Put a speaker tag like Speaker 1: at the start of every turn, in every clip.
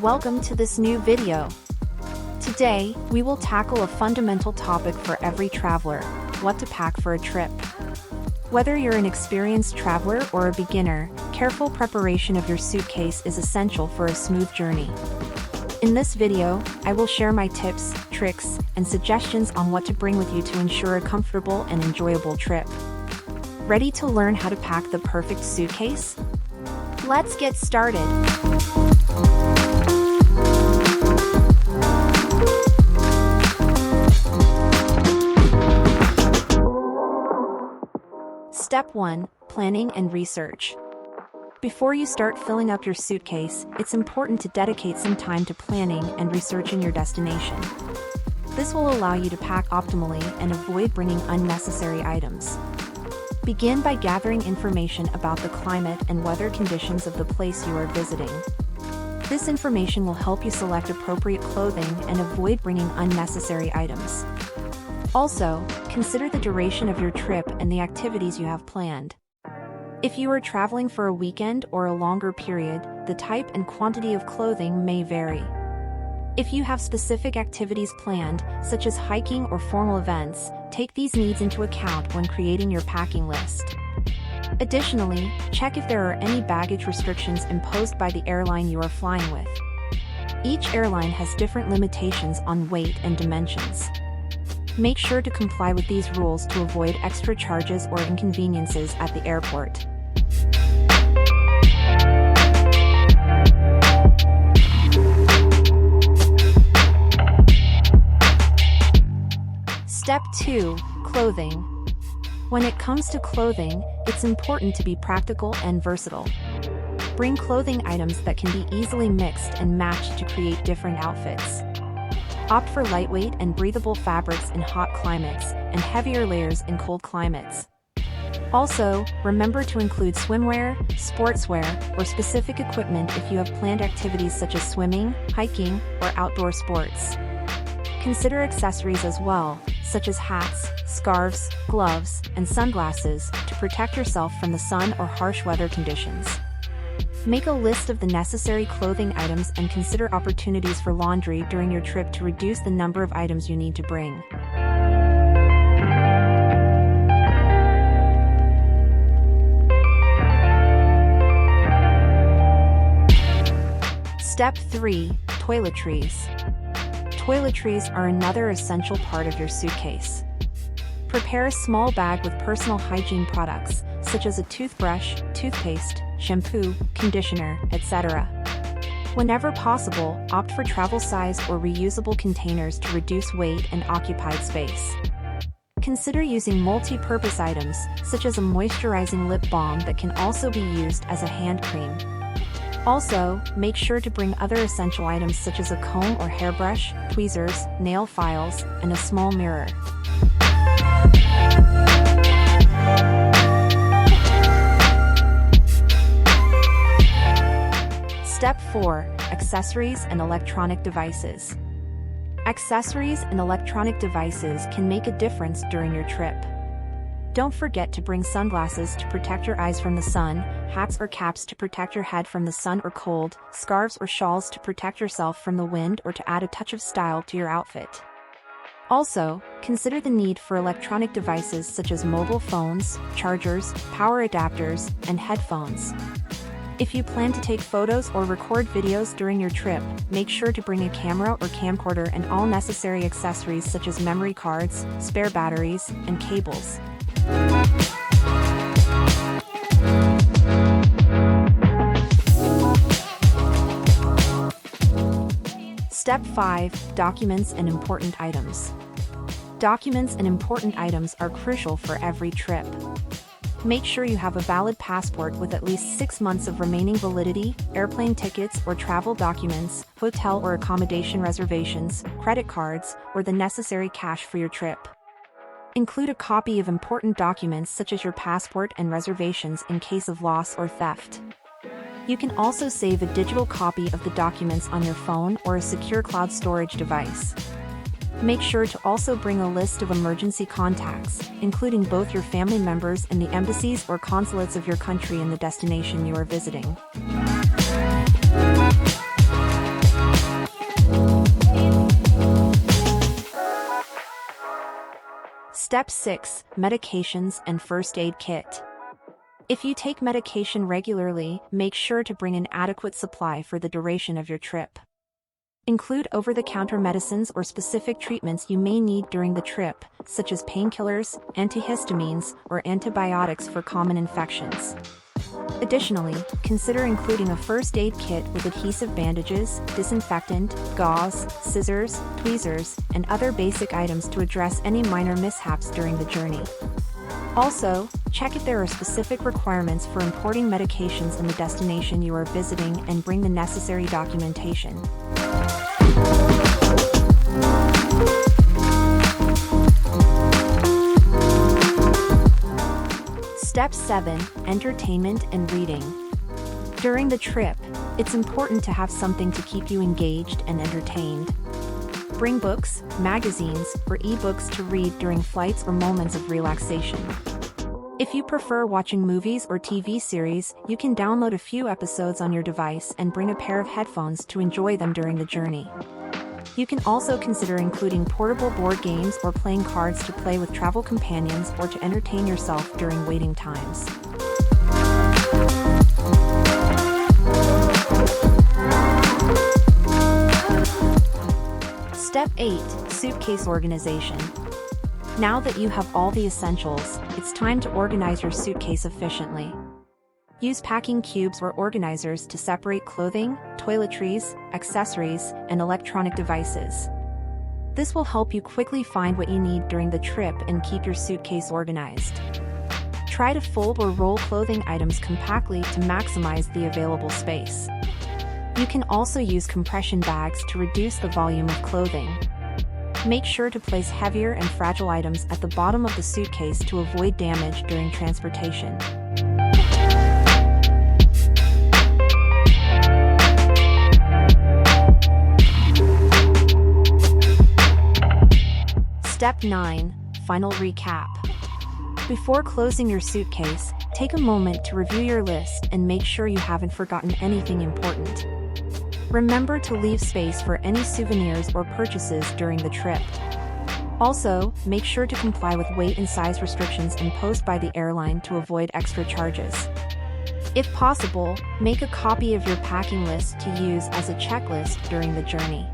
Speaker 1: welcome to this new video. Today, we will tackle a fundamental topic for every traveler: what to pack for a trip. Whether you're an experienced traveler or a beginner, careful preparation of your suitcase is essential for a smooth journey. In this video, I will share my tips, tricks, and suggestions on what to bring with you to ensure a comfortable and enjoyable trip. Ready to learn how to pack the perfect suitcase? Let's get started. Step 1. Planning and research. Before you start filling up your suitcase, it's important to dedicate some time to planning and researching your destination. This will allow you to pack optimally and avoid bringing unnecessary items. Begin by gathering information about the climate and weather conditions of the place you are visiting. This information will help you select appropriate clothing and avoid bringing unnecessary items. Also, consider the duration of your trip and the activities you have planned. If you are traveling for a weekend or a longer period, the type and quantity of clothing may vary. If you have specific activities planned, such as hiking or formal events, take these needs into account when creating your packing list. Additionally, check if there are any baggage restrictions imposed by the airline you are flying with. Each airline has different limitations on weight and dimensions. Make sure to comply with these rules to avoid extra charges or inconveniences at the airport. Step 2. Clothing. When it comes to clothing, it's important to be practical and versatile. Bring clothing items that can be easily mixed and matched to create different outfits. Opt for lightweight and breathable fabrics in hot climates, and heavier layers in cold climates. Also, remember to include swimwear, sportswear, or specific equipment if you have planned activities such as swimming, hiking, or outdoor sports. Consider accessories as well, such as hats, scarves, gloves, and sunglasses, to protect yourself from the sun or harsh weather conditions. Make a list of the necessary clothing items and consider opportunities for laundry during your trip to reduce the number of items you need to bring. Step 3. Toiletries. Toiletries are another essential part of your suitcase. Prepare a small bag with personal hygiene products, such as a toothbrush, toothpaste, shampoo, conditioner, etc. Whenever possible, opt for travel-size or reusable containers to reduce weight and occupied space. Consider using multi-purpose items, such as a moisturizing lip balm that can also be used as a hand cream. Also, make sure to bring other essential items such as a comb or hairbrush, tweezers, nail files, and a small mirror. Step 4. Accessories and electronic devices. Accessories and electronic devices can make a difference during your trip. Don't forget to bring sunglasses to protect your eyes from the sun, hats or caps to protect your head from the sun or cold, scarves or shawls to protect yourself from the wind or to add a touch of style to your outfit. Also, consider the need for electronic devices such as mobile phones, chargers, power adapters, and headphones. If you plan to take photos or record videos during your trip, make sure to bring a camera or camcorder and all necessary accessories such as memory cards, spare batteries, and cables. Step 5. Documents and important items. Documents and important items are crucial for every trip. Make sure you have a valid passport with at least 6 months of remaining validity, airplane tickets or travel documents, hotel or accommodation reservations, credit cards, or the necessary cash for your trip. Include a copy of important documents such as your passport and reservations in case of loss or theft. You can also save a digital copy of the documents on your phone or a secure cloud storage device. Make sure to also bring a list of emergency contacts, including both your family members and the embassies or consulates of your country in the destination you are visiting. Step 6. Medications and first aid kit. If you take medication regularly, make sure to bring an adequate supply for the duration of your trip. Include over-the-counter medicines or specific treatments you may need during the trip, such as painkillers, antihistamines, or antibiotics for common infections. Additionally, consider including a first aid kit with adhesive bandages, disinfectant, gauze, scissors, tweezers, and other basic items to address any minor mishaps during the journey. Also, check if there are specific requirements for importing medications in the destination you are visiting and bring the necessary documentation. Step 7. Entertainment and reading. During the trip, it's important to have something to keep you engaged and entertained. Bring books, magazines, or ebooks to read during flights or moments of relaxation. If you prefer watching movies or TV series, you can download a few episodes on your device and bring a pair of headphones to enjoy them during the journey. You can also consider including portable board games or playing cards to play with travel companions or to entertain yourself during waiting times. Step 8. Suitcase organization. Now that you have all the essentials, it's time to organize your suitcase efficiently. Use packing cubes or organizers to separate clothing, toiletries, accessories, and electronic devices. This will help you quickly find what you need during the trip and keep your suitcase organized. Try to fold or roll clothing items compactly to maximize the available space. You can also use compression bags to reduce the volume of clothing. Make sure to place heavier and fragile items at the bottom of the suitcase to avoid damage during transportation. Step 9. Final recap. Before closing your suitcase, take a moment to review your list and make sure you haven't forgotten anything important. Remember to leave space for any souvenirs or purchases during the trip. Also, make sure to comply with weight and size restrictions imposed by the airline to avoid extra charges. If possible, make a copy of your packing list to use as a checklist during the journey.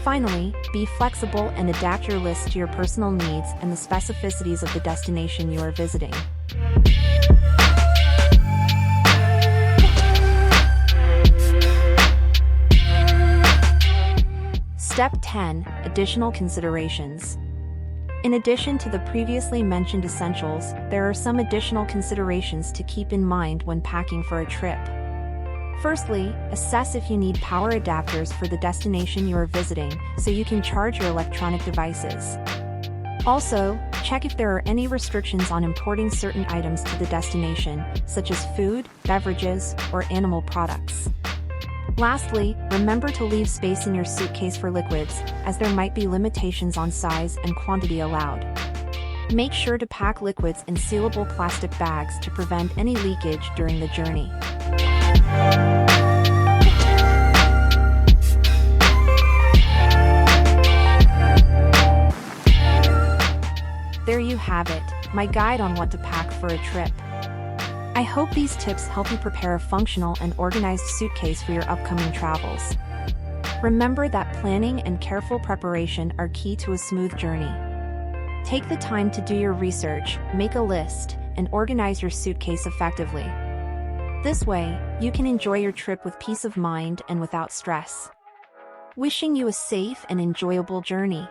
Speaker 1: Finally, be flexible and adapt your list to your personal needs and the specificities of the destination you are visiting. Step 10. Additional considerations. In addition to the previously mentioned essentials, there are some additional considerations to keep in mind when packing for a trip. Firstly, assess if you need power adapters for the destination you are visiting, so you can charge your electronic devices. Also, check if there are any restrictions on importing certain items to the destination, such as food, beverages, or animal products. Lastly, remember to leave space in your suitcase for liquids, as there might be limitations on size and quantity allowed. Make sure to pack liquids in sealable plastic bags to prevent any leakage during the journey. There you have it, my guide on what to pack for a trip. I hope these tips help you prepare a functional and organized suitcase for your upcoming travels. Remember that planning and careful preparation are key to a smooth journey. Take the time to do your research, make a list, and organize your suitcase effectively. This way, you can enjoy your trip with peace of mind and without stress. Wishing you a safe and enjoyable journey.